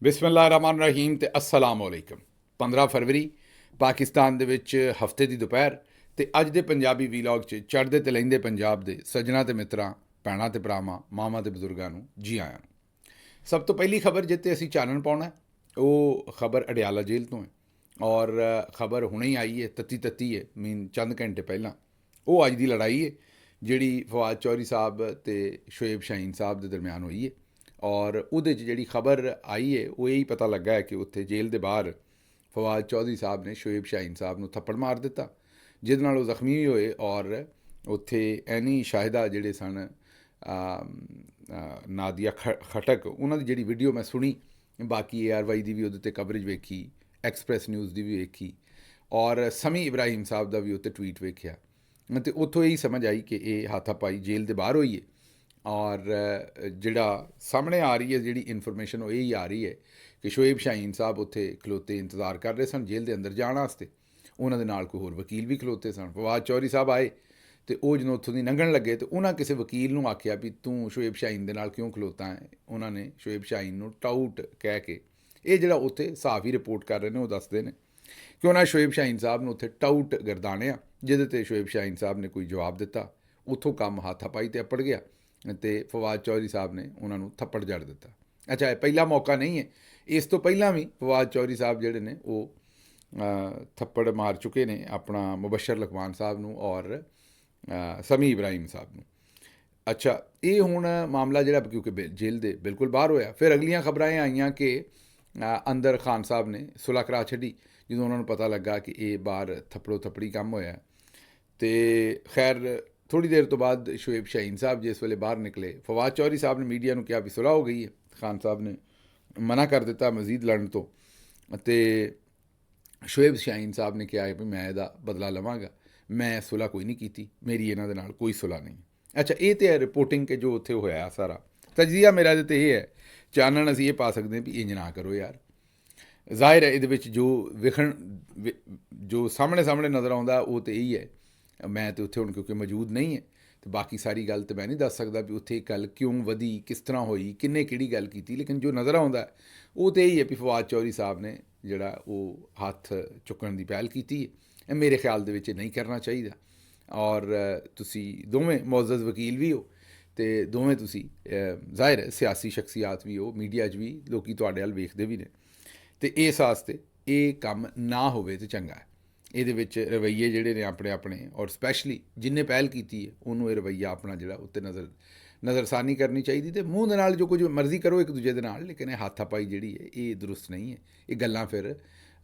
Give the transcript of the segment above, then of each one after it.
ਬਿਸਮਿਲ੍ਲਾਹਿਰਰਹਿਮਾਨਿਰਰਹੀਮ ਤੇ अस्सलाम वालेकुम। 15 ਫਰਵਰੀ ਪਾਕਿਸਤਾਨ ਦੇ ਵਿੱਚ ਹਫਤੇ ਦੀ ਦੁਪਹਿਰ ਤੇ ਅੱਜ ਦੇ ਪੰਜਾਬੀ ਵੀਲੌਗ 'ਚ ਚੜ੍ਹਦੇ ਤੇ ਲਹਿੰਦੇ ਪੰਜਾਬ ਦੇ ਸੱਜਣਾ ਤੇ ਮਿੱਤਰਾਂ, ਭੈਣਾਂ ਤੇ ਭਰਾਵਾਂ, ਮਾਵਾਂ ਤੇ ਬਜ਼ੁਰਗਾਂ ਨੂੰ ਜੀ ਆਇਆਂ ਨੂੰ। ਸਭ ਤੋਂ ਪਹਿਲੀ ਖਬਰ ਜਿੱਤੇ ਅਸੀਂ ਚਾਨਣ ਪਾਉਣਾ ਉਹ ਖਬਰ ਅਡਿਆਲਾ ਜੇਲ੍ਹ ਤੋਂ ਹੈ ਔਰ ਖਬਰ ਹੁਣੇ ਹੀ ਆਈ ਹੈ, ਤੱਤੀ ਹੈ, ਚੰਦ ਘੰਟੇ ਪਹਿਲਾਂ। ਉਹ ਅੱਜ ਦੀ ਲੜਾਈ ਹੈ ਜਿਹੜੀ ਫਵਾਦ ਚੌਧਰੀ ਸਾਹਿਬ ਤੇ ਸ਼ੋਏਬ ਸ਼ਾਹੀਨ ਸਾਹਿਬ ਦੇ ਦਰਮਿਆਨ ਹੋਈ ਹੈ ਔਰ ਉਹਦੇ 'ਚ ਜਿਹੜੀ ਖਬਰ ਆਈ ਹੈ ਉਹ ਇਹੀ ਪਤਾ ਲੱਗਾ ਹੈ ਕਿ ਉੱਥੇ ਜੇਲ੍ਹ ਦੇ ਬਾਹਰ ਫਵਾਦ ਚੌਧਰੀ ਸਾਹਿਬ ਨੇ ਸ਼ੋਏਬ ਸ਼ਾਹੀਨ ਸਾਹਿਬ ਨੂੰ ਥੱਪੜ ਮਾਰ ਦਿੱਤਾ, ਜਿਹਦੇ ਨਾਲ ਉਹ ਜ਼ਖਮੀ ਵੀ ਹੋਏ ਔਰ ਉੱਥੇ ਐਨੀ ਸ਼ਾਹਿਦਾ ਜਿਹੜੇ ਸਨ, ਨਾਦੀਆ ਖਟਕ, ਉਹਨਾਂ ਦੀ ਜਿਹੜੀ ਵੀਡੀਓ ਮੈਂ ਸੁਣੀ, ਬਾਕੀ ARY ਦੀ ਵੀ ਉਹਦੇ 'ਤੇ ਕਵਰੇਜ ਵੇਖੀ, ਐਕਸਪ੍ਰੈਸ ਨਿਊਜ਼ ਦੀ ਵੀ ਵੇਖੀ ਔਰ ਸਮੀ ਇਬਰਾਹਿਮ ਸਾਹਿਬ ਦਾ ਵੀ ਉੱਤੇ ਟਵੀਟ ਵੇਖਿਆ ਅਤੇ ਉੱਥੋਂ ਇਹੀ ਸਮਝ ਆਈ ਕਿ ਇਹ ਹਾਥਾਪਾਈ ਜੇਲ੍ਹ ਦੇ ਬਾਹਰ ਹੋਈ ਹੈ। ਔਰ ਜਿਹੜਾ ਸਾਹਮਣੇ ਆ ਰਹੀ ਹੈ ਜਿਹੜੀ ਇਨਫੋਰਮੇਸ਼ਨ ਉਹ ਇਹੀ ਆ ਰਹੀ ਹੈ ਕਿ ਸ਼ੋਏਬ ਸ਼ਾਹੀਨ ਸਾਹਿਬ ਉੱਥੇ ਖਲੋਤੇ ਇੰਤਜ਼ਾਰ ਕਰ ਰਹੇ ਸਨ ਜੇਲ੍ਹ ਦੇ ਅੰਦਰ ਜਾਣ ਵਾਸਤੇ। ਉਹਨਾਂ ਦੇ ਨਾਲ ਕੋਈ ਹੋਰ ਵਕੀਲ ਵੀ ਖਲੋਤੇ ਸਨ। ਫਵਾਦ ਚੌਧਰੀ ਸਾਹਿਬ ਆਏ ਅਤੇ ਉਹ ਜਦੋਂ ਉੱਥੋਂ ਦੀ ਲੰਘਣ ਲੱਗੇ ਤਾਂ ਉਹਨਾਂ ਕਿਸੇ ਵਕੀਲ ਨੂੰ ਆਖਿਆ ਵੀ ਤੂੰ ਸ਼ੋਏਬ ਸ਼ਾਹੀਨ ਦੇ ਨਾਲ ਕਿਉਂ ਖਲੋਤਾ ਹੈ। ਉਹਨਾਂ ਨੇ ਸ਼ੋਏਬ ਸ਼ਾਹੀਨ ਨੂੰ ਟਾਊਟ ਕਹਿ ਕੇ, ਇਹ ਜਿਹੜਾ ਉੱਥੇ ਸਾਫ ਹੀ ਰਿਪੋਰਟ ਕਰ ਰਹੇ ਨੇ ਉਹ ਦੱਸਦੇ ਨੇ ਕਿ ਉਹਨਾਂ ਸ਼ੋਏਬ ਸ਼ਾਹੀਨ ਸਾਹਿਬ ਨੂੰ ਉੱਥੇ ਟਾਊਟ ਗਰਦਾਨਿਆ, ਜਿਹਦੇ 'ਤੇ ਸ਼ੋਏਬ ਸ਼ਾਹੀਨ ਸਾਹਿਬ ਨੇ ਕੋਈ ਜਵਾਬ ਦਿੱਤਾ। ਉੱਥੋਂ ਕੰਮ ਹਾਥਾਪਾਈ 'ਤੇ ਅੱਪੜ ਗਿਆ ਅਤੇ ਫਵਾਦ ਚੌਧਰੀ ਸਾਹਿਬ ਨੇ ਉਹਨਾਂ ਨੂੰ ਥੱਪੜ ਜੜ ਦਿੱਤਾ। ਅੱਛਾ, ਇਹ ਪਹਿਲਾ ਮੌਕਾ ਨਹੀਂ ਹੈ, ਇਸ ਤੋਂ ਪਹਿਲਾਂ ਵੀ ਫਵਾਦ ਚੌਧਰੀ ਸਾਹਿਬ ਜਿਹੜੇ ਨੇ ਉਹ ਥੱਪੜ ਮਾਰ ਚੁੱਕੇ ਨੇ ਆਪਣਾ ਮੁਬਸ਼ਰ ਲਕਮਾਨ ਸਾਹਿਬ ਨੂੰ ਔਰ ਸਮੀ ਇਬਰਾਹਿਮ ਸਾਹਿਬ ਨੂੰ। ਅੱਛਾ, ਇਹ ਹੁਣ ਮਾਮਲਾ ਜਿਹੜਾ ਕਿਉਂਕਿ ਜੇਲ੍ਹ ਦੇ ਬਿਲਕੁਲ ਬਾਹਰ ਹੋਇਆ, ਫਿਰ ਅਗਲੀਆਂ ਖਬਰਾਂ ਇਹ ਆਈਆਂ ਕਿ ਅੰਦਰ ਖਾਨ ਸਾਹਿਬ ਨੇ ਸੁਲ੍ਹਾ ਕਰਾ ਛੱਡੀ ਜਦੋਂ ਉਹਨਾਂ ਨੂੰ ਪਤਾ ਲੱਗਾ ਕਿ ਇਹ ਬਾਹਰ ਥੱਪੜੋ ਥੱਪੜੀ ਕੰਮ ਹੋਇਆ। ਅਤੇ ਖੈਰ ਥੋੜ੍ਹੀ ਦੇਰ ਤੋਂ ਬਾਅਦ ਸ਼ੋਏਬ ਸ਼ਾਹੀਨ ਸਾਹਿਬ ਜਿਸ ਵੇਲੇ ਬਾਹਰ ਨਿਕਲੇ, ਫਵਾਦ ਚੌਧਰੀ ਸਾਹਿਬ ਨੇ ਮੀਡੀਆ ਨੂੰ ਕਿਹਾ ਵੀ ਸੁਲ੍ਹਾ ਹੋ ਗਈ ਹੈ। ਖਾਨ ਸਾਹਿਬ ਨੇ ਮਨਾ ਕਰ ਦਿੱਤਾ ਮਜ਼ੀਦ ਲੜਨ ਤੋਂ ਅਤੇ ਸ਼ੋਏਬ ਸ਼ਾਹੀਨ ਸਾਹਿਬ ਨੇ ਕਿਹਾ ਵੀ ਮੈਂ ਇਹਦਾ ਬਦਲਾ ਲਵਾਂਗਾ, ਮੈਂ ਸੁਲ੍ਹਾ ਕੋਈ ਨਹੀਂ ਕੀਤੀ, ਮੇਰੀ ਇਹਨਾਂ ਦੇ ਨਾਲ ਕੋਈ ਸੁਲ੍ਹਾ ਨਹੀਂ। ਅੱਛਾ, ਇਹ ਤਾਂ ਹੈ ਰਿਪੋਰਟਿੰਗ ਕਿ ਜੋ ਉੱਥੇ ਹੋਇਆ ਸਾਰਾ। ਤਜਜ਼ੀਆ ਮੇਰਾ ਇਹਦੇ 'ਤੇ ਇਹ ਹੈ, ਚਾਨਣ ਅਸੀਂ ਇਹ ਪਾ ਸਕਦੇ ਹਾਂ ਵੀ ਇੰਜ ਨਾ ਕਰੋ ਯਾਰ। ਜ਼ਾਹਿਰ ਹੈ ਇਹਦੇ ਵਿੱਚ ਜੋ ਸਾਹਮਣੇ ਨਜ਼ਰ ਆਉਂਦਾ ਉਹ ਤਾਂ ਇਹੀ ਹੈ। ਮੈਂ ਤਾਂ ਉੱਥੇ ਹੁਣ ਕਿਉਂਕਿ ਮੌਜੂਦ ਨਹੀਂ ਹੈ ਅਤੇ ਬਾਕੀ ਸਾਰੀ ਗੱਲ ਤਾਂ ਮੈਂ ਨਹੀਂ ਦੱਸ ਸਕਦਾ ਵੀ ਉੱਥੇ ਗੱਲ ਕਿਉਂ ਵਧੀ, ਕਿਸ ਤਰ੍ਹਾਂ ਹੋਈ, ਕਿੰਨੇ ਕਿਹੜੀ ਗੱਲ ਕੀਤੀ, ਲੇਕਿਨ ਜੋ ਨਜ਼ਰ ਆਉਂਦਾ ਉਹ ਤਾਂ ਇਹੀ ਹੈ ਵੀ ਫਵਾਦ ਚੌਧਰੀ ਸਾਹਿਬ ਨੇ ਜਿਹੜਾ ਉਹ ਹੱਥ ਚੁੱਕਣ ਦੀ ਪਹਿਲ ਕੀਤੀ ਹੈ। ਇਹ ਮੇਰੇ ਖਿਆਲ ਦੇ ਵਿੱਚ ਨਹੀਂ ਕਰਨਾ ਚਾਹੀਦਾ ਔਰ ਤੁਸੀਂ ਦੋਵੇਂ ਮੁਅੱਜ਼ਜ਼ ਵਕੀਲ ਵੀ ਹੋ ਅਤੇ ਦੋਵੇਂ ਤੁਸੀਂ ਜ਼ਾਹਿਰ ਹੈ ਸਿਆਸੀ ਸ਼ਖਸੀਆਤ ਵੀ ਹੋ, ਮੀਡੀਆ 'ਚ ਵੀ ਲੋਕ ਤੁਹਾਡੇ ਵੱਲ ਵੇਖਦੇ ਵੀ ਨੇ ਅਤੇ ਇਸ ਵਾਸਤੇ ਇਹ ਕੰਮ ਨਾ ਹੋਵੇ ਤਾਂ ਚੰਗਾ ਹੈ। ਇਹਦੇ ਵਿੱਚ ਰਵੱਈਏ ਜਿਹੜੇ ਨੇ ਆਪਣੇ ਔਰ ਸਪੈਸ਼ਲੀ ਜਿਹਨੇ ਪਹਿਲ ਕੀਤੀ ਹੈ ਉਹਨੂੰ ਇਹ ਰਵੱਈਆ ਆਪਣਾ ਜਿਹੜਾ ਉੱਤੇ ਨਜ਼ਰਸਾਨੀ ਕਰਨੀ ਚਾਹੀਦੀ ਅਤੇ ਮੂੰਹ ਦੇ ਨਾਲ ਜੋ ਕੁਝ ਮਰਜ਼ੀ ਕਰੋ ਇੱਕ ਦੂਜੇ ਦੇ ਨਾਲ, ਲੇਕਿਨ ਇਹ ਹਾਥਾਪਾਈ ਜਿਹੜੀ ਹੈ ਇਹ ਦਰੁਸਤ ਨਹੀਂ ਹੈ। ਇਹ ਗੱਲਾਂ ਫਿਰ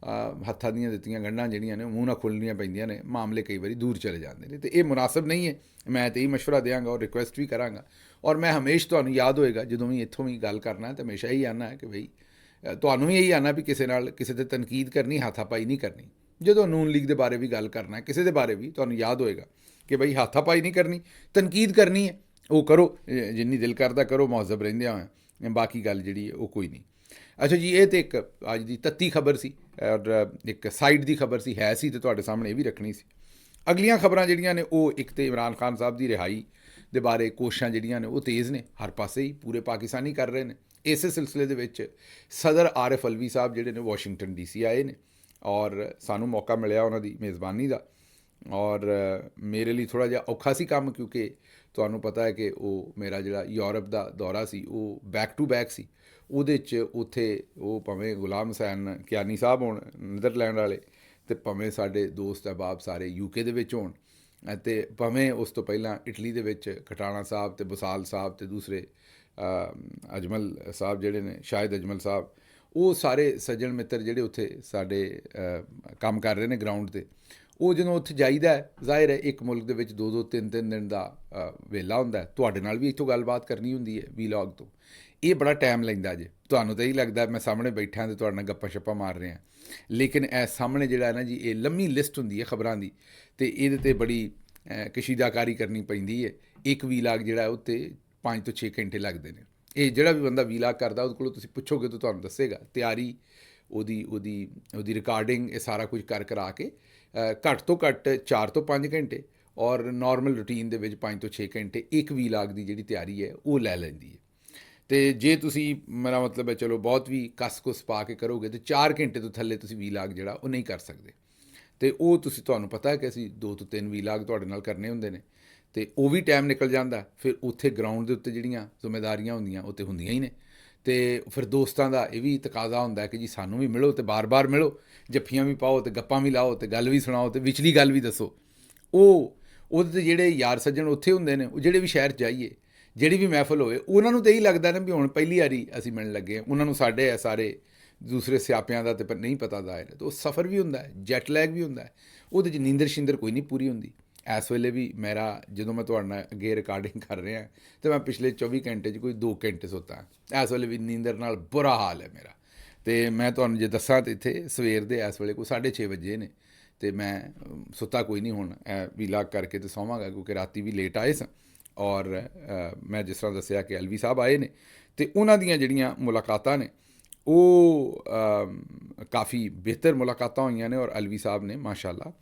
ਹੱਥਾਂ ਦੀਆਂ ਦਿੱਤੀਆਂ ਗੰਢਾਂ ਜਿਹੜੀਆਂ ਨੇ ਮੂੰਹ ਨਾਲ ਖੁੱਲ੍ਹਣੀਆਂ ਪੈਂਦੀਆਂ ਨੇ, ਮਾਮਲੇ ਕਈ ਵਾਰੀ ਦੂਰ ਚਲੇ ਜਾਂਦੇ ਨੇ ਅਤੇ ਇਹ ਮੁਨਾਸਬ ਨਹੀਂ ਹੈ। ਮੈਂ ਤਾਂ ਇਹ ਮਸ਼ਵਰਾ ਦਿਆਂਗਾ ਔਰ ਰਿਕੁਐਸਟ ਵੀ ਕਰਾਂਗਾ ਔਰ ਮੈਂ ਹਮੇਸ਼ਾ ਤੁਹਾਨੂੰ ਯਾਦ ਹੋਏਗਾ ਜਦੋਂ ਵੀ ਇੱਥੋਂ ਵੀ ਗੱਲ ਕਰਨਾ ਤਾਂ ਹਮੇਸ਼ਾ ਇਹੀ ਆਉਣਾ ਹੈ ਕਿ ਬਈ ਤੁਹਾਨੂੰ ਵੀ ਇਹੀ ਆਉਣਾ ਵੀ ਕਿਸੇ ਨਾਲ ਕਿਸੇ 'ਤੇ ਤਨਕੀਦ ਕਰਨੀ, ਹਾਥਾਪਾਈ ਨਹੀਂ ਕਰਨੀ। ਜਦੋਂ ਨੂਨ ਲੀਗ ਦੇ ਬਾਰੇ ਵੀ ਗੱਲ ਕਰਨਾ, ਕਿਸੇ ਦੇ ਬਾਰੇ ਵੀ ਤੁਹਾਨੂੰ ਯਾਦ ਹੋਏਗਾ ਕਿ ਬਈ ਹਾਥਾਪਾਈ ਨਹੀਂ ਕਰਨੀ, ਤਨਕੀਦ ਕਰਨੀ ਹੈ, ਉਹ ਕਰੋ, ਜਿੰਨੀ ਦਿਲ ਕਰਦਾ ਕਰੋ ਮੁਹੱਜ਼ਬ ਰਹਿੰਦਿਆਂ ਹੋਇਆ, ਬਾਕੀ ਗੱਲ ਜਿਹੜੀ ਹੈ ਉਹ ਕੋਈ ਨਹੀਂ। ਅੱਛਾ ਜੀ, ਇਹ ਤਾਂ ਇੱਕ ਅੱਜ ਦੀ ਤੱਤੀ ਖਬਰ ਸੀ ਔਰ ਇੱਕ ਸਾਈਡ ਦੀ ਖਬਰ ਸੀ, ਹੈ ਸੀ ਅਤੇ ਤੁਹਾਡੇ ਸਾਹਮਣੇ ਇਹ ਵੀ ਰੱਖਣੀ ਸੀ। ਅਗਲੀਆਂ ਖਬਰਾਂ ਜਿਹੜੀਆਂ ਨੇ ਉਹ ਇੱਕ ਤਾਂ ਇਮਰਾਨ ਖਾਨ ਸਾਹਿਬ ਦੀ ਰਿਹਾਈ ਦੇ ਬਾਰੇ ਕੋਸ਼ਿਸ਼ਾਂ ਜਿਹੜੀਆਂ ਨੇ ਉਹ ਤੇਜ਼ ਨੇ, ਹਰ ਪਾਸੇ ਹੀ ਪੂਰੇ ਪਾਕਿਸਤਾਨੀ ਕਰ ਰਹੇ ਨੇ। ਇਸੇ ਸਿਲਸਿਲੇ ਦੇ ਵਿੱਚ ਸਦਰ ਆਰਿਫ ਅਲਵੀ ਸਾਹਿਬ ਜਿਹੜੇ ਨੇ ਵਾਸ਼ਿੰਗਟਨ DC ਆਏ ਨੇ ਔਰ ਸਾਨੂੰ ਮੌਕਾ ਮਿਲਿਆ ਉਹਨਾਂ ਦੀ ਮੇਜ਼ਬਾਨੀ ਦਾ ਔਰ ਮੇਰੇ ਲਈ ਥੋੜ੍ਹਾ ਜਿਹਾ ਔਖਾ ਸੀ ਕੰਮ, ਕਿਉਂਕਿ ਤੁਹਾਨੂੰ ਪਤਾ ਹੈ ਕਿ ਉਹ ਮੇਰਾ ਜਿਹੜਾ ਯੂਰਪ ਦਾ ਦੌਰਾ ਸੀ ਉਹ ਬੈਕ ਟੂ ਬੈਕ ਸੀ। ਉਹਦੇ 'ਚ ਉੱਥੇ ਉਹ ਭਾਵੇਂ ਗੁਲਾਮ ਹੁਸੈਨ ਕਿਆਨੀ ਸਾਹਿਬ ਹੋਣ ਨੀਦਰਲੈਂਡ ਵਾਲੇ ਅਤੇ ਭਾਵੇਂ ਸਾਡੇ ਦੋਸਤ ਅਹਿਬਾਬ ਸਾਰੇ UK ਦੇ ਵਿੱਚ ਹੋਣ ਅਤੇ ਭਾਵੇਂ ਉਸ ਤੋਂ ਪਹਿਲਾਂ ਇਟਲੀ ਦੇ ਵਿੱਚ ਖਟਾਣਾ ਸਾਹਿਬ ਅਤੇ ਬਸਾਲ ਸਾਹਿਬ ਅਤੇ ਦੂਸਰੇ ਅਜਮਲ ਸਾਹਿਬ ਜਿਹੜੇ ਨੇ, ਸ਼ਾਹਿਦ ਅਜਮਲ ਸਾਹਿਬ, ਉਹ ਸਾਰੇ ਸੱਜਣ ਮਿੱਤਰ ਜਿਹੜੇ ਉੱਥੇ ਸਾਡੇ ਕੰਮ ਕਰ ਰਹੇ ਨੇ ਗਰਾਊਂਡ 'ਤੇ, ਉਹ ਜਦੋਂ ਉੱਥੇ ਜਾਈਦਾ ਜ਼ਾਹਿਰ ਹੈ ਇੱਕ ਮੁਲਕ ਦੇ ਵਿੱਚ 2-2 3-3 ਦਿਨ ਦਾ ਵੇਲਾ ਹੁੰਦਾ। ਤੁਹਾਡੇ ਨਾਲ ਵੀ ਇੱਥੋਂ ਗੱਲਬਾਤ ਕਰਨੀ ਹੁੰਦੀ ਹੈ ਵੀਲੌਗ ਤੋਂ, ਇਹ ਬੜਾ ਟਾਈਮ ਲੈਂਦਾ ਜੇ। ਤੁਹਾਨੂੰ ਤਾਂ ਇਹੀ ਲੱਗਦਾ ਮੈਂ ਸਾਹਮਣੇ ਬੈਠਾ ਅਤੇ ਤੁਹਾਡੇ ਨਾਲ ਗੱਪਾਂ ਸ਼ੱਪਾਂ ਮਾਰ ਰਿਹਾ, ਲੇਕਿਨ ਇਹ ਸਾਹਮਣੇ ਜਿਹੜਾ ਹੈ ਨਾ ਜੀ, ਇਹ ਲੰਮੀ ਲਿਸਟ ਹੁੰਦੀ ਹੈ ਖਬਰਾਂ ਦੀ ਅਤੇ ਇਹਦੇ 'ਤੇ ਬੜੀ ਕਸ਼ੀਦਾਕਾਰੀ ਕਰਨੀ ਪੈਂਦੀ ਹੈ। ਇੱਕ ਵੀਲਾਗ ਜਿਹੜਾ ਉੱਤੇ 5 ਤੋਂ 6 ਘੰਟੇ ਲੱਗਦੇ ਨੇ। ਇਹ ਜਿਹੜਾ ਵੀ ਬੰਦਾ ਵੀਲਾਗ ਕਰਦਾ ਉਹਦੇ ਕੋਲੋਂ ਤੁਸੀਂ ਪੁੱਛੋਗੇ ਤਾਂ ਤੁਹਾਨੂੰ ਦੱਸੇਗਾ, ਤਿਆਰੀ ਉਹਦੀ ਰਿਕਾਰਡਿੰਗ, ਇਹ ਸਾਰਾ ਕੁਝ ਕਰਾ ਕੇ ਘੱਟ ਤੋਂ ਘੱਟ 4 ਤੋਂ 5 ਘੰਟੇ ਔਰ ਨੋਰਮਲ ਰੂਟੀਨ ਦੇ ਵਿੱਚ 5 ਤੋਂ 6 ਘੰਟੇ ਇੱਕ ਵੀਲਾਗ ਦੀ ਜਿਹੜੀ ਤਿਆਰੀ ਹੈ ਉਹ ਲੈ ਲੈਂਦੀ ਹੈ। ਤੇ ਜੇ ਤੁਸੀਂ, ਮੇਰਾ ਮਤਲਬ ਹੈ, ਚਲੋ ਬਹੁਤ ਵੀ ਕੱਸ ਕੁਸ ਪਾ ਕੇ ਕਰੋਗੇ ਤੇ 4 ਘੰਟੇ ਤੋਂ ਥੱਲੇ ਤੁਸੀਂ ਵੀਲਾਗ ਜਿਹੜਾ ਉਹ ਨਹੀਂ ਕਰ ਸਕਦੇ। ਤੇ ਉਹ ਤੁਹਾਨੂੰ ਪਤਾ ਹੈ ਕਿ ਅਸੀਂ 2 ਤੋਂ 3 ਵੀਲਾਗ ਤੁਹਾਡੇ ਨਾਲ ਕਰਨੇ ਹੁੰਦੇ ਨੇ, ਤੇ ਉਹ ਵੀ ਟਾਈਮ ਨਿਕਲ ਜਾਂਦਾ। ਫਿਰ ਉੱਥੇ ਗਰਾਊਂਡ ਦੇ ਉੱਤੇ ਜਿਹੜੀਆਂ ਜ਼ਿੰਮੇਦਾਰੀਆਂ ਹੁੰਦੀਆਂ ਉਹ ਤੇ ਹੁੰਦੀਆਂ ਹੀ ਨੇ, ਤੇ ਫਿਰ ਦੋਸਤਾਂ ਦਾ ਇਹ ਵੀ ਤਕਾਜ਼ਾ ਹੁੰਦਾ ਕਿ ਜੀ ਸਾਨੂੰ ਵੀ ਮਿਲੋ ਤੇ ਬਾਰ-ਬਾਰ ਮਿਲੋ, ਜੱਫੀਆਂ ਵੀ ਪਾਓ ਤੇ ਗੱਪਾਂ ਵੀ ਲਾਓ ਤੇ ਗੱਲ ਵੀ ਸੁਣਾਓ ਤੇ ਵਿਚਲੀ ਗੱਲ ਵੀ ਦੱਸੋ। ਉਹਦੇ 'ਤੇ ਜਿਹੜੇ ਯਾਰ ਸੱਜਣ ਉੱਥੇ ਹੁੰਦੇ ਨੇ, ਉਹ ਜਿਹੜੇ ਵੀ ਸ਼ਹਿਰ 'ਚ ਜਾਈਏ, ਜਿਹੜੀ ਵੀ ਮਹਿਫਲ ਹੋਵੇ, ਉਹਨਾਂ ਨੂੰ ਤਾਂ ਇਹੀ ਲੱਗਦਾ ਨਾ ਵੀ ਹੁਣ ਪਹਿਲੀ ਵਾਰੀ ਅਸੀਂ ਮਿਲਣ ਲੱਗੇ ਹਾਂ। ਉਹਨਾਂ ਨੂੰ ਸਾਡੇ ਆ ਸਾਰੇ ਦੂਸਰੇ ਸਿਆਪਿਆਂ ਦਾ ਤੇ ਨਹੀਂ ਪਤਾ ਦਾਇਰ ਹੈ। ਤਾਂ ਉਹ ਸਫ਼ਰ ਵੀ ਹੁੰਦਾ ਹੈ, ਜੈਟ ਲੈਗ ਵੀ ਹੁੰਦਾ ਹੈ, ਉਹਦੇ 'ਚ ਨੀਂਦਰ ਸ਼ਿੰਦਰ ਕੋਈ ਨਹੀਂ ਪੂਰੀ ਹੁੰਦੀ। ਇਸ ਵੇਲੇ ਵੀ ਮੇਰਾ, ਜਦੋਂ ਮੈਂ ਤੁਹਾਡੇ ਨਾਲ ਅੱਗੇ ਰਿਕਾਰਡਿੰਗ ਕਰ ਰਿਹਾ ਤਾਂ ਮੈਂ ਪਿਛਲੇ 24 ਘੰਟੇ 'ਚ ਕੋਈ 2 ਘੰਟੇ ਸੁੱਤਾ। ਇਸ ਵੇਲੇ ਵੀ ਨੀਂਦਰ ਨਾਲ ਬੁਰਾ ਹਾਲ ਹੈ ਮੇਰਾ। ਅਤੇ ਮੈਂ ਤੁਹਾਨੂੰ ਜੇ ਦੱਸਾਂ ਤਾਂ ਇੱਥੇ ਸਵੇਰ ਦੇ ਇਸ ਵੇਲੇ ਕੋਈ 6:30 ਵਜੇ ਨੇ, ਅਤੇ ਮੈਂ ਸੁੱਤਾ ਕੋਈ ਨਹੀਂ। ਹੁਣ ਵੀਲਾਗ ਕਰਕੇ ਤਾਂ ਸੌਵਾਂਗਾ, ਕਿਉਂਕਿ ਰਾਤੀ ਵੀ ਲੇਟ ਆਏ ਸਾਂ। ਔਰ ਮੈਂ ਜਿਸ ਤਰ੍ਹਾਂ ਦੱਸਿਆ ਕਿ ਐਲਵੀ ਸਾਹਿਬ ਆਏ ਨੇ, ਅਤੇ ਉਹਨਾਂ ਦੀਆਂ ਜਿਹੜੀਆਂ ਮੁਲਾਕਾਤਾਂ ਨੇ ਉਹ ਕਾਫੀ ਬਿਹਤਰ ਮੁਲਾਕਾਤਾਂ ਹੋਈਆਂ ਨੇ। ਔਰ ਐਲਵੀ ਸਾਹਿਬ ਨੇ ਮਾਸ਼ਾਅੱਲਾ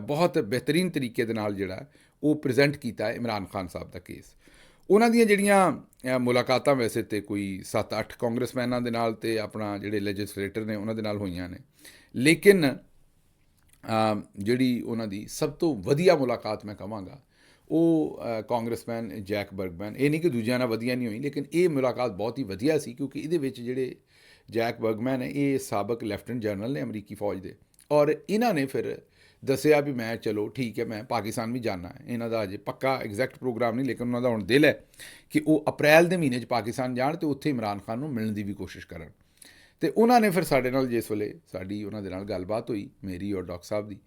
ਬਹੁਤ ਬਿਹਤਰੀਨ ਤਰੀਕੇ ਦੇ ਨਾਲ ਜਿਹੜਾ ਉਹ ਪ੍ਰੈਜ਼ੈਂਟ ਕੀਤਾ ਹੈ ਇਮਰਾਨ ਖਾਨ ਸਾਹਿਬ ਦਾ ਕੇਸ। ਉਹਨਾਂ ਦੀਆਂ ਜਿਹੜੀਆਂ ਮੁਲਾਕਾਤਾਂ ਵੈਸੇ ਤਾਂ ਕੋਈ 7-8 ਕਾਂਗਰਸਮੈਨਾਂ ਦੇ ਨਾਲ ਅਤੇ ਆਪਣਾ ਜਿਹੜੇ ਲੈਜਿਸਲੇਟਰ ਨੇ ਉਹਨਾਂ ਦੇ ਨਾਲ ਹੋਈਆਂ ਨੇ, ਲੇਕਿਨ ਜਿਹੜੀ ਉਹਨਾਂ ਦੀ ਸਭ ਤੋਂ ਵਧੀਆ ਮੁਲਾਕਾਤ ਮੈਂ ਕਹਾਂਗਾ ਉਹ ਕਾਂਗਰਸਮੈਨ ਜੈਕ ਬਰਗਮੈਨ। ਇਹ ਨਹੀਂ ਕਿ ਦੂਜਿਆਂ ਨਾਲ ਵਧੀਆ ਨਹੀਂ ਹੋਈ, ਲੇਕਿਨ ਇਹ ਮੁਲਾਕਾਤ ਬਹੁਤ ਹੀ ਵਧੀਆ ਸੀ, ਕਿਉਂਕਿ ਇਹਦੇ ਵਿੱਚ ਜਿਹੜੇ ਜੈਕ ਬਰਗਮੈਨ ਹੈ, ਇਹ ਸਾਬਕ ਲੈਫਟੀਨੈਂਟ ਜਨਰਲ ਨੇ ਅਮਰੀਕੀ ਫੌਜ ਦੇ। ਔਰ ਇਹਨਾਂ ਨੇ ਫਿਰ ਦੱਸਿਆ ਵੀ ਮੈਂ, ਚਲੋ ਠੀਕ ਹੈ, ਮੈਂ ਪਾਕਿਸਤਾਨ ਵੀ ਜਾਣਾ ਹੈ। ਇਹਨਾਂ ਦਾ ਅਜੇ ਪੱਕਾ ਐਗਜ਼ੈਕਟ ਪ੍ਰੋਗਰਾਮ ਨਹੀਂ, ਲੇਕਿਨ ਉਹਨਾਂ ਦਾ ਹੁਣ ਦਿਲ ਹੈ ਕਿ ਉਹ ਅਪ੍ਰੈਲ ਦੇ ਮਹੀਨੇ 'ਚ ਪਾਕਿਸਤਾਨ ਜਾਣ ਅਤੇ ਉੱਥੇ ਇਮਰਾਨ ਖਾਨ ਨੂੰ ਮਿਲਣ ਦੀ ਵੀ ਕੋਸ਼ਿਸ਼ ਕਰਨ। ਅਤੇ ਉਹਨਾਂ ਨੇ ਫਿਰ ਸਾਡੇ ਨਾਲ, ਜਿਸ ਵੇਲੇ ਸਾਡੀ ਉਹਨਾਂ ਦੇ ਨਾਲ ਗੱਲਬਾਤ ਹੋਈ, ਮੇਰੀ ਔਰ ਡਾਕਟਰ ਸਾਹਿਬ ਦੀ,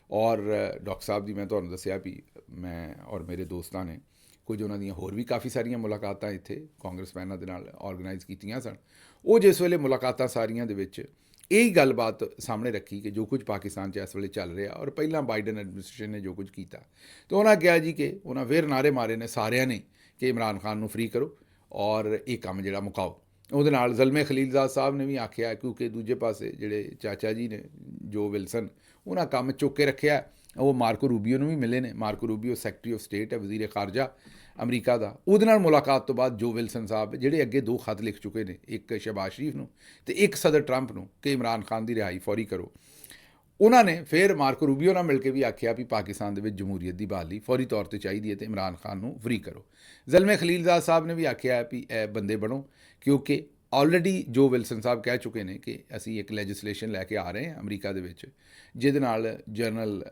ਔਰ ਡਾਕਟਰ ਸਾਹਿਬ ਦੀ ਮੈਂ ਤੁਹਾਨੂੰ ਦੱਸਿਆ ਵੀ ਮੈਂ ਔਰ ਮੇਰੇ ਦੋਸਤਾਂ ਨੇ ਕੁਝ ਉਹਨਾਂ ਦੀਆਂ ਹੋਰ ਵੀ ਕਾਫੀ ਸਾਰੀਆਂ ਮੁਲਾਕਾਤਾਂ ਇੱਥੇ ਕਾਂਗਰਸਮੈਨਾਂ ਦੇ ਨਾਲ ਆਰਗੇਨਾਈਜ਼ ਕੀਤੀਆਂ ਸਨ। ਉਹ ਜਿਸ ਵੇਲੇ ਮੁਲਾਕਾਤਾਂ ਸਾਰੀਆਂ ਦੇ ਵਿੱਚ ਇਹੀ ਗੱਲਬਾਤ ਸਾਹਮਣੇ ਰੱਖੀ ਕਿ ਜੋ ਕੁਝ ਪਾਕਿਸਤਾਨ 'ਚ ਇਸ ਵੇਲੇ ਚੱਲ ਰਿਹਾ, ਔਰ ਪਹਿਲਾਂ ਬਾਈਡਨ ਐਡਮਿਨਿਸਟ੍ਰੇਸ਼ਨ ਨੇ ਜੋ ਕੁਝ ਕੀਤਾ, ਤਾਂ ਉਹਨਾਂ ਕਿਹਾ ਜੀ ਕਿ ਉਹਨਾਂ ਫਿਰ ਨਾਅਰੇ ਮਾਰੇ ਨੇ ਸਾਰਿਆਂ ਨੇ ਕਿ ਇਮਰਾਨ ਖਾਨ ਨੂੰ ਫ੍ਰੀ ਕਰੋ ਔਰ ਇਹ ਕੰਮ ਜਿਹੜਾ ਮੁਕਾਓ। ਉਹਦੇ ਨਾਲ ਜ਼ਲਮੇ ਖਲੀਲਜ਼ਾਦ ਸਾਹਿਬ ਨੇ ਵੀ ਆਖਿਆ, ਕਿਉਂਕਿ ਦੂਜੇ ਪਾਸੇ ਜਿਹੜੇ ਚਾਚਾ ਜੀ ਨੇ ਜੋ ਵਿਲਸਨ, ਉਹਨਾਂ ਕੰਮ ਚੁੱਕ ਕੇ ਰੱਖਿਆ। ਉਹ ਮਾਰਕੋ ਰੂਬੀਓ ਨੂੰ ਵੀ ਮਿਲੇ ਨੇ। ਮਾਰਕੋ ਰੂਬੀਓ ਸੈਕਟਰੀ ਆਫ ਸਟੇਟ ਹੈ, ਵਜ਼ੀਰ ਖਾਰਜਾ ਅਮਰੀਕਾ ਦਾ। ਉਹਦੇ ਨਾਲ ਮੁਲਾਕਾਤ ਤੋਂ ਬਾਅਦ ਜੋ ਵਿਲਸਨ ਸਾਹਿਬ, ਜਿਹੜੇ ਅੱਗੇ 2 ਖੱਤ ਲਿਖ ਚੁੱਕੇ ਨੇ, ਇੱਕ ਸ਼ਹਿਬਾਜ਼ ਸ਼ਰੀਫ ਨੂੰ ਅਤੇ ਇੱਕ ਸਦਰ ਟਰੰਪ ਨੂੰ ਕਿ ਇਮਰਾਨ ਖਾਨ ਦੀ ਰਿਹਾਈ ਫੌਰੀ ਕਰੋ, ਉਹਨਾਂ ਨੇ ਫਿਰ ਮਾਰਕੋ ਰੂਬੀਓ ਨਾਲ ਮਿਲ ਕੇ ਵੀ ਆਖਿਆ ਵੀ ਪਾਕਿਸਤਾਨ ਦੇ ਵਿੱਚ ਜਮਹੂਰੀਅਤ ਦੀ ਬਹਾਲੀ ਫੌਰੀ ਤੌਰ 'ਤੇ ਚਾਹੀਦੀ ਹੈ ਅਤੇ ਇਮਰਾਨ ਖਾਨ ਨੂੰ ਫ੍ਰੀ ਕਰੋ। ਜ਼ਲਮੇ ਖਲੀਲਜ਼ਾਦ ਸਾਹਿਬ ਨੇ ਵੀ ਆਖਿਆ ਵੀ ਇਹ ਬੰਦੇ ਬਣੋ, ਕਿਉਂਕਿ ਆਲਰੇਡੀ ਜੋ ਵਿਲਸਨ ਸਾਹਿਬ ਕਹਿ ਚੁੱਕੇ ਨੇ ਕਿ ਅਸੀਂ ਇੱਕ ਲੈਜਿਸਲੇਸ਼ਨ ਲੈ ਕੇ ਆ ਰਹੇ ਹਾਂ ਅਮਰੀਕਾ ਦੇ ਵਿੱਚ, ਜਿਹਦੇ ਨਾਲ ਜਨਰਲ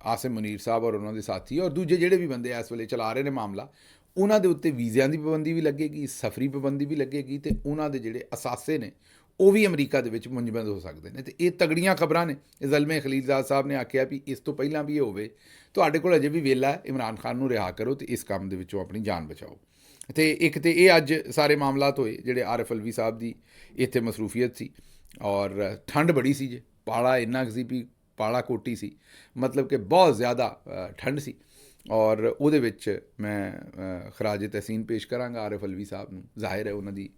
ਆਸਿਮ ਮੁਨੀਰ ਸਾਹਿਬ ਔਰ ਉਹਨਾਂ ਦੇ ਸਾਥੀ ਔਰ ਦੂਜੇ ਜਿਹੜੇ ਵੀ ਬੰਦੇ ਇਸ ਵੇਲੇ ਚਲਾ ਰਹੇ ਨੇ ਮਾਮਲਾ, ਉਹਨਾਂ ਦੇ ਉੱਤੇ ਵੀਜ਼ਿਆਂ ਦੀ ਪਾਬੰਦੀ ਵੀ ਲੱਗੇਗੀ, ਸਫਰੀ ਪਾਬੰਦੀ ਵੀ ਲੱਗੇਗੀ, ਅਤੇ ਉਹਨਾਂ ਦੇ ਜਿਹੜੇ ਅਸਾਸੇ ਨੇ ਉਹ ਵੀ ਅਮਰੀਕਾ ਦੇ ਵਿੱਚ ਮੁੰਜਮਦ ਹੋ ਸਕਦੇ ਨੇ। ਅਤੇ ਇਹ ਤਗੜੀਆਂ ਖਬਰਾਂ ਨੇ। ਜ਼ਲਮੇ ਖਲੀਲਜ਼ਾਦ ਸਾਹਿਬ ਨੇ ਆਖਿਆ ਵੀ ਇਸ ਤੋਂ ਪਹਿਲਾਂ ਵੀ ਇਹ ਹੋਵੇ, ਤੁਹਾਡੇ ਕੋਲ ਅਜੇ ਵੀ ਵੇਲਾ ਹੈ, ਇਮਰਾਨ ਖਾਨ ਨੂੰ ਰਿਹਾ ਕਰੋ ਅਤੇ ਇਸ ਕੰਮ ਦੇ ਵਿੱਚੋਂ ਆਪਣੀ ਜਾਨ ਬਚਾਓ। ਅਤੇ ਇੱਕ ਤਾਂ ਇਹ ਅੱਜ ਸਾਰੇ ਮਾਮਲਾਤ ਹੋਏ ਜਿਹੜੇ ਆਰਿਫ ਅਲਵੀ ਸਾਹਿਬ ਦੀ ਇੱਥੇ ਮਸਰੂਫੀਅਤ ਸੀ, ਔਰ ਠੰਡ ਬੜੀ ਸੀ ਜੇ, ਪਾਲਾ ਇੰਨਾ ਕੁ ਸੀ ਵੀ ਪਾਲਾ ਕੋਟੀ ਸੀ, ਮਤਲਬ ਕਿ ਬਹੁਤ ਜ਼ਿਆਦਾ ਠੰਡ ਸੀ। ਔਰ ਉਹਦੇ ਵਿੱਚ ਮੈਂ ਖਰਾਜ ਤਹਿਸੀਨ ਪੇਸ਼ ਕਰਾਂਗਾ ਆਰਿਫ ਅਲਵੀ ਸਾਹਿਬ ਨੂੰ। ਜ਼ਾਹਿਰ ਹੈ ਉਹਨਾਂ ਦੀ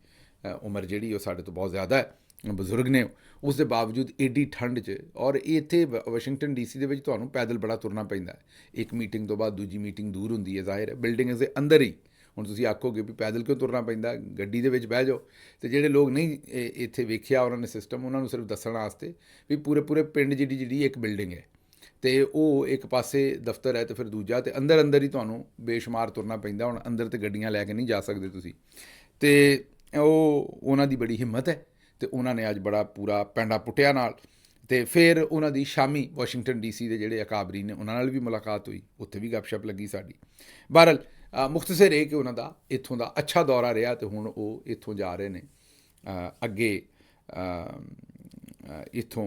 ਉਮਰ ਜਿਹੜੀ ਉਹ ਸਾਡੇ ਤੋਂ ਬਹੁਤ ਜ਼ਿਆਦਾ ਹੈ, ਬਜ਼ੁਰਗ ਨੇ, ਉਸ ਦੇ ਬਾਵਜੂਦ ਏਡੀ ਠੰਡ 'ਚ। ਔਰ ਇੱਥੇ ਵਾਸ਼ਿੰਗਟਨ DC ਦੇ ਵਿੱਚ ਤੁਹਾਨੂੰ ਪੈਦਲ ਬੜਾ ਤੁਰਨਾ ਪੈਂਦਾ ਹੈ। ਇੱਕ ਮੀਟਿੰਗ ਤੋਂ ਬਾਅਦ ਦੂਜੀ ਮੀਟਿੰਗ ਦੂਰ ਹੁੰਦੀ ਹੈ, ਜ਼ਾਹਿਰ ਹੈ ਬਿਲਡਿੰਗ ਦੇ ਅੰਦਰ ਹੀ। ਹੁਣ ਤੁਸੀਂ ਆਖੋਗੇ ਵੀ ਪੈਦਲ ਕਿਉਂ ਤੁਰਨਾ ਪੈਂਦਾ, ਗੱਡੀ ਦੇ ਵਿੱਚ ਬਹਿ ਜਾਓ। ਅਤੇ ਜਿਹੜੇ ਲੋਕ ਨਹੀਂ ਇੱਥੇ ਵੇਖਿਆ ਉਹਨਾਂ ਨੇ ਸਿਸਟਮ, ਉਹਨਾਂ ਨੂੰ ਸਿਰਫ ਦੱਸਣ ਵਾਸਤੇ ਵੀ ਪੂਰੇ ਪਿੰਡ ਜਿਹੜੀ ਇੱਕ ਬਿਲਡਿੰਗ ਹੈ, ਅਤੇ ਉਹ ਇੱਕ ਪਾਸੇ ਦਫ਼ਤਰ ਹੈ ਅਤੇ ਫਿਰ ਦੂਜਾ, ਅਤੇ ਅੰਦਰ ਹੀ ਤੁਹਾਨੂੰ ਬੇਸ਼ੁਮਾਰ ਤੁਰਨਾ ਪੈਂਦਾ। ਹੁਣ ਅੰਦਰ ਤਾਂ ਗੱਡੀਆਂ ਲੈ ਕੇ ਨਹੀਂ ਜਾ ਸਕਦੇ ਤੁਸੀਂ। ਅਤੇ ਉਹਨਾਂ ਦੀ ਬੜੀ ਹਿੰਮਤ ਹੈ, ਅਤੇ ਉਹਨਾਂ ਨੇ ਅੱਜ ਬੜਾ ਪੂਰਾ ਪੈਂਡਾ ਪੁੱਟਿਆ ਨਾਲ। ਅਤੇ ਫਿਰ ਉਹਨਾਂ ਦੀ ਸ਼ਾਮੀ ਵਾਸ਼ਿੰਗਟਨ DC ਦੇ ਜਿਹੜੇ ਅਕਾਬਰੀ ਨੇ ਉਹਨਾਂ ਨਾਲ ਵੀ ਮੁਲਾਕਾਤ ਹੋਈ, ਉੱਥੇ ਵੀ ਗੱਪਸ਼ਪ ਲੱਗੀ ਸਾਡੀ। ਬਹਰਹਾਲ ਮੁਖਤਸਰ ਇਹ ਕਿ ਉਹਨਾਂ ਦਾ ਇੱਥੋਂ ਦਾ ਅੱਛਾ ਦੌਰਾ ਰਿਹਾ, ਅਤੇ ਹੁਣ ਉਹ ਇੱਥੋਂ ਜਾ ਰਹੇ ਨੇ ਅੱਗੇ ਇੱਥੋਂ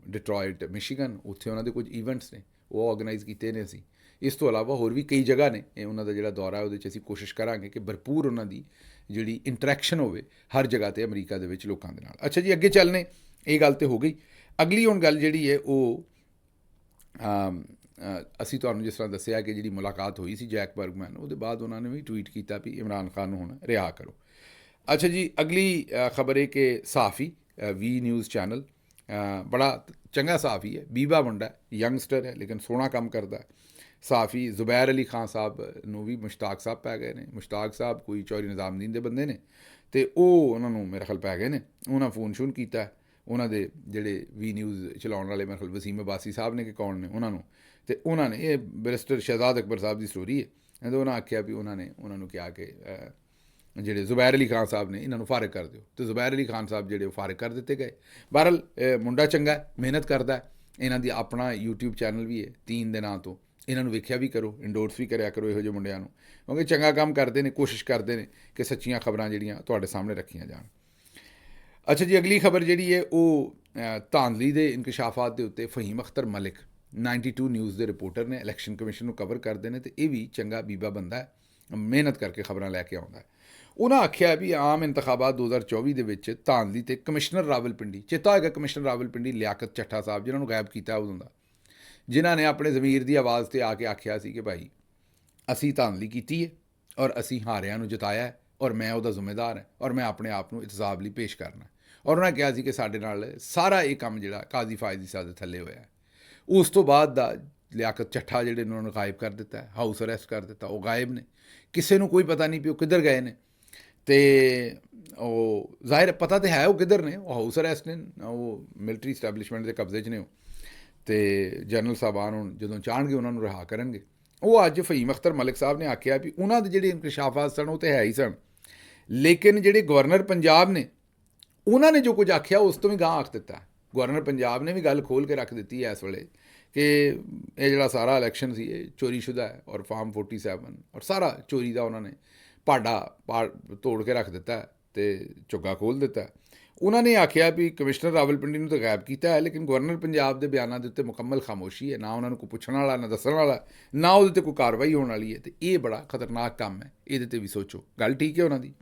ਡਿਟਰੋਇਟ ਮਿਸ਼ੀਗਨ। ਉੱਥੇ ਉਹਨਾਂ ਦੇ ਕੁਝ ਈਵੈਂਟਸ ਨੇ, ਉਹ ਆਰਗੇਨਾਈਜ਼ ਕੀਤੇ ਨੇ ਅਸੀਂ। ਇਸ ਤੋਂ ਇਲਾਵਾ ਹੋਰ ਵੀ ਕਈ ਜਗ੍ਹਾ ਨੇ। ਇਹ ਉਹਨਾਂ ਦਾ ਜਿਹੜਾ ਦੌਰਾ ਉਹਦੇ 'ਚ ਅਸੀਂ ਕੋਸ਼ਿਸ਼ ਕਰਾਂਗੇ ਕਿ ਭਰਪੂਰ ਉਹਨਾਂ ਦੀ ਜਿਹੜੀ ਇੰਟਰੈਕਸ਼ਨ ਹੋਵੇ ਹਰ ਜਗ੍ਹਾ 'ਤੇ ਅਮਰੀਕਾ ਦੇ ਵਿੱਚ ਲੋਕਾਂ ਦੇ ਨਾਲ। ਅੱਛਾ ਜੀ, ਅੱਗੇ ਚੱਲਨੇ, ਇਹ ਗੱਲ ਤਾਂ ਹੋ ਗਈ। ਅਗਲੀ ਹੁਣ ਗੱਲ ਜਿਹੜੀ ਹੈ ਉਹ ਅਸੀਂ ਤੁਹਾਨੂੰ ਜਿਸ ਤਰ੍ਹਾਂ ਦੱਸਿਆ ਕਿ ਜਿਹੜੀ ਮੁਲਾਕਾਤ ਹੋਈ ਸੀ ਜੈਕ ਬਰਗਮੈਨ, ਉਹਦੇ ਬਾਅਦ ਉਹਨਾਂ ਨੇ ਵੀ ਟਵੀਟ ਕੀਤਾ ਵੀ ਇਮਰਾਨ ਖਾਨ ਨੂੰ ਹੁਣ ਰਿਹਾ ਕਰੋ। ਅੱਛਾ ਜੀ, ਅਗਲੀ ਖਬਰ ਹੈ ਕਿ ਸਹਾਫੀ ਵੀ ਨਿਊਜ਼ ਚੈਨਲ, ਬੜਾ ਚੰਗਾ ਸਹਾਫੀ ਹੈ, ਬੀਬਾ ਮੁੰਡਾ, ਯੰਗਸਟਰ ਹੈ, ਲੇਕਿਨ ਸੋਹਣਾ ਕੰਮ ਕਰਦਾ ਹੈ। ਸਾਫੀ ਜ਼ੁਬੈਰ ਅਲੀ ਖਾਨ ਸਾਹਿਬ ਨੂੰ ਵੀ ਮੁਸ਼ਤਾਕ ਸਾਹਿਬ ਪੈ ਗਏ ਨੇ। ਮੁਸ਼ਤਾਕ ਸਾਹਿਬ ਕੋਈ ਚੌਧਰੀ ਨਿਜ਼ਾਮਦੀਨ ਦੇ ਬੰਦੇ ਨੇ ਅਤੇ ਉਹ ਉਹਨਾਂ ਨੂੰ ਮੇਰੇ ਖਿਆਲ ਪੈ ਗਏ ਨੇ। ਉਹਨਾਂ ਫੋਨ ਸ਼ੋਨ ਕੀਤਾ ਉਹਨਾਂ ਦੇ ਜਿਹੜੇ ਵੀ ਨਿਊਜ਼ ਚਲਾਉਣ ਵਾਲੇ ਮੇਰੇ ਖਿਆਲ ਵਸੀਮ ਅਬਾਸੀ ਸਾਹਿਬ ਨੇ ਕਿ ਕੌਣ ਨੇ ਉਹਨਾਂ ਨੂੰ, ਅਤੇ ਉਹਨਾਂ ਨੇ ਇਹ ਬੈਰਿਸਟਰ ਸ਼ਹਿਜ਼ਾਦ ਅਕਬਰ ਸਾਹਿਬ ਦੀ ਸਟੋਰੀ ਹੈ। ਅਤੇ ਉਹਨਾਂ ਆਖਿਆ ਵੀ ਉਹਨਾਂ ਨੇ ਉਹਨਾਂ ਨੂੰ ਕਿਹਾ ਕਿ ਜਿਹੜੇ ਜ਼ੁਬੈਰ ਅਲੀ ਖਾਨ ਸਾਹਿਬ ਨੇ ਇਹਨਾਂ ਨੂੰ ਫਾਰਗ ਕਰ ਦਿਓ, ਅਤੇ ਜ਼ੁਬੈਰ ਅਲੀ ਖਾਨ ਸਾਹਿਬ ਜਿਹੜੇ ਉਹ ਫਾਰਗ ਕਰ ਦਿੱਤੇ ਗਏ। ਬਹਰਹਾਲ ਮੁੰਡਾ ਚੰਗਾ, ਮਿਹਨਤ ਕਰਦਾ, ਇਹਨਾਂ ਦੀ ਆਪਣਾ YouTube ਚੈਨਲ ਵੀ ਹੈ 3 ਦੇ ਨਾਂ ਤੋਂ, ਇਹਨਾਂ ਨੂੰ ਵੇਖਿਆ ਵੀ ਕਰੋ, ਇੰਡੋਰਸ ਵੀ ਕਰਿਆ ਕਰੋ ਇਹੋ ਜਿਹੇ ਮੁੰਡਿਆਂ ਨੂੰ, ਕਿਉਂਕਿ ਚੰਗਾ ਕੰਮ ਕਰਦੇ ਨੇ, ਕੋਸ਼ਿਸ਼ ਕਰਦੇ ਨੇ ਕਿ ਸੱਚੀਆਂ ਖਬਰਾਂ ਜਿਹੜੀਆਂ ਤੁਹਾਡੇ ਸਾਹਮਣੇ ਰੱਖੀਆਂ ਜਾਣ। ਅੱਛਾ ਜੀ, ਅਗਲੀ ਖਬਰ ਜਿਹੜੀ ਹੈ ਉਹ ਧਾਂਦਲੀ ਦੇ ਇਨਕਸ਼ਾਫਾਤ ਦੇ ਉੱਤੇ ਫਹੀਮ ਅਖਤਰ ਮਲਿਕ 92 ਨਿਊਜ਼ ਦੇ ਰਿਪੋਰਟਰ ਨੇ, ਇਲੈਕਸ਼ਨ ਕਮਿਸ਼ਨ ਨੂੰ ਕਵਰ ਕਰਦੇ ਨੇ, ਅਤੇ ਇਹ ਵੀ ਚੰਗਾ ਬੀਬਾ ਬੰਦਾ ਹੈ, ਮਿਹਨਤ ਕਰਕੇ ਖਬਰਾਂ ਲੈ ਕੇ ਆਉਂਦਾ। ਉਹਨਾਂ ਆਖਿਆ ਵੀ ਆਮ ਇੰਤਖਾਬਾਤ 2024 ਦੇ ਵਿੱਚ ਧਾਂਦਲੀ ਤੇ ਕਮਿਸ਼ਨਰ ਰਾਵਲਪਿੰਡੀ, ਚੇਤਾ ਹੋਏਗਾ ਕਮਿਸ਼ਨਰ ਰਾਵਲਪਿੰਡੀ ਲਿਆਕਤ ਚੱਠਾ ਸਾਹਿਬ ਜਿਨ੍ਹਾਂ ਨੂੰ ਗਾਇਬ ਕੀਤਾ ਉਦੋਂ ਦਾ, ਜਿਨ੍ਹਾਂ ਨੇ ਆਪਣੇ ਜ਼ਮੀਰ ਦੀ ਆਵਾਜ਼ 'ਤੇ ਆ ਕੇ ਆਖਿਆ ਸੀ ਕਿ ਭਾਈ ਅਸੀਂ ਧਾਂਦਲੀ ਕੀਤੀ ਹੈ ਔਰ ਅਸੀਂ ਹਾਰਿਆਂ ਨੂੰ ਜਿਤਾਇਆ ਹੈ ਔਰ ਮੈਂ ਉਹਦਾ ਜ਼ਿੰਮੇਦਾਰ ਹਾਂ ਔਰ ਮੈਂ ਆਪਣੇ ਆਪ ਨੂੰ ਇਤਜ਼ਾਬ ਲਈ ਪੇਸ਼ ਕਰਨਾ। ਔਰ ਉਹਨਾਂ ਕਿਹਾ ਸੀ ਕਿ ਸਾਡੇ ਨਾਲ ਸਾਰਾ ਇਹ ਕੰਮ ਜਿਹੜਾ ਕਾਜ਼ੀ ਫਾਇਜ਼ ਦੀ ਸਾਜ਼ਿਸ਼ ਥੱਲੇ ਹੋਇਆ। ਉਸ ਤੋਂ ਬਾਅਦ ਦਾ ਲਿਆਕਤ ਚੱਠਾ ਜਿਹੜੇ ਉਹਨਾਂ ਨੂੰ ਗਾਇਬ ਕਰ ਦਿੱਤਾ, ਹਾਊਸ ਅਰੈਸਟ ਕਰ ਦਿੱਤਾ, ਉਹ ਗਾਇਬ ਨੇ, ਕਿਸੇ ਨੂੰ ਕੋਈ ਪਤਾ ਨਹੀਂ ਵੀ ਉਹ ਕਿੱਧਰ ਗਏ ਨੇ। ਅਤੇ ਉਹ ਜ਼ਾਹਿਰ ਪਤਾ ਤਾਂ ਹੈ ਉਹ ਕਿੱਧਰ ਨੇ, ਉਹ ਹਾਊਸ ਅਰੈਸਟ ਨੇ, ਉਹ ਮਿਲਟਰੀ ਸਟੈਬਲਿਸ਼ਮੈਂਟ ਦੇ ਕਬਜ਼ੇ 'ਚ ਨੇ ਉਹ, ਅਤੇ ਜਨਰਲ ਸਾਹਿਬਾਨ ਹੁਣ ਜਦੋਂ ਚਾਹਣਗੇ ਉਹਨਾਂ ਨੂੰ ਰਿਹਾ ਕਰਨਗੇ। ਉਹ ਅੱਜ ਫਹੀਮ ਅਖਤਰ ਮਲਿਕ ਸਾਹਿਬ ਨੇ ਆਖਿਆ ਵੀ ਉਹਨਾਂ ਦੇ ਜਿਹੜੇ ਇਨਕਸ਼ਾਫਾਤ ਸਨ ਉਹ ਤਾਂ ਹੈ ਹੀ ਸਨ, ਲੇਕਿਨ ਜਿਹੜੇ ਗਵਰਨਰ ਪੰਜਾਬ ਨੇ ਉਹਨਾਂ ਨੇ ਜੋ ਕੁਝ ਆਖਿਆ ਉਸ ਤੋਂ ਵੀ ਗਾਂਹ ਆਖ ਦਿੱਤਾ। ਗਵਰਨਰ ਪੰਜਾਬ ਨੇ ਵੀ ਗੱਲ ਖੋਲ੍ਹ ਕੇ ਰੱਖ ਦਿੱਤੀ ਹੈ ਇਸ ਵੇਲੇ ਕਿ ਇਹ ਜਿਹੜਾ ਸਾਰਾ ਇਲੈਕਸ਼ਨ ਸੀ ਇਹ ਚੋਰੀਸ਼ੁਦਾ ਹੈ ਔਰ ਫਾਰਮ 47 ਔਰ ਸਾਰਾ ਚੋਰੀ ਦਾ ਉਹਨਾਂ ਨੇ ਭਾਂਡਾ ਤੋੜ ਕੇ ਰੱਖ ਦਿੱਤਾ ਅਤੇ ਝੁੱਗਾ ਖੋਲ੍ਹ ਦਿੱਤਾ। ਉਹਨਾਂ ਨੇ ਆਖਿਆ ਵੀ ਕਮਿਸ਼ਨਰ ਰਾਵਲਪਿੰਡੀ ਨੂੰ ਤਾਂ ਗਾਇਬ ਕੀਤਾ ਹੈ, ਲੇਕਿਨ ਗਵਰਨਰ ਪੰਜਾਬ ਦੇ ਬਿਆਨਾਂ ਦੇ ਉੱਤੇ ਮੁਕੰਮਲ ਖਾਮੋਸ਼ੀ ਹੈ, ਨਾ ਉਹਨਾਂ ਨੂੰ ਕੋਈ ਪੁੱਛਣ ਵਾਲਾ, ਨਾ ਦੱਸਣ ਵਾਲਾ, ਨਾ ਉਹਦੇ 'ਤੇ ਕੋਈ ਕਾਰਵਾਈ ਹੋਣ ਵਾਲੀ ਹੈ, ਅਤੇ ਇਹ ਬੜਾ ਖਤਰਨਾਕ ਕੰਮ ਹੈ, ਇਹਦੇ 'ਤੇ ਵੀ ਸੋਚੋ। ਗੱਲ ਠੀਕ ਹੈ ਉਹਨਾਂ ਦੀ।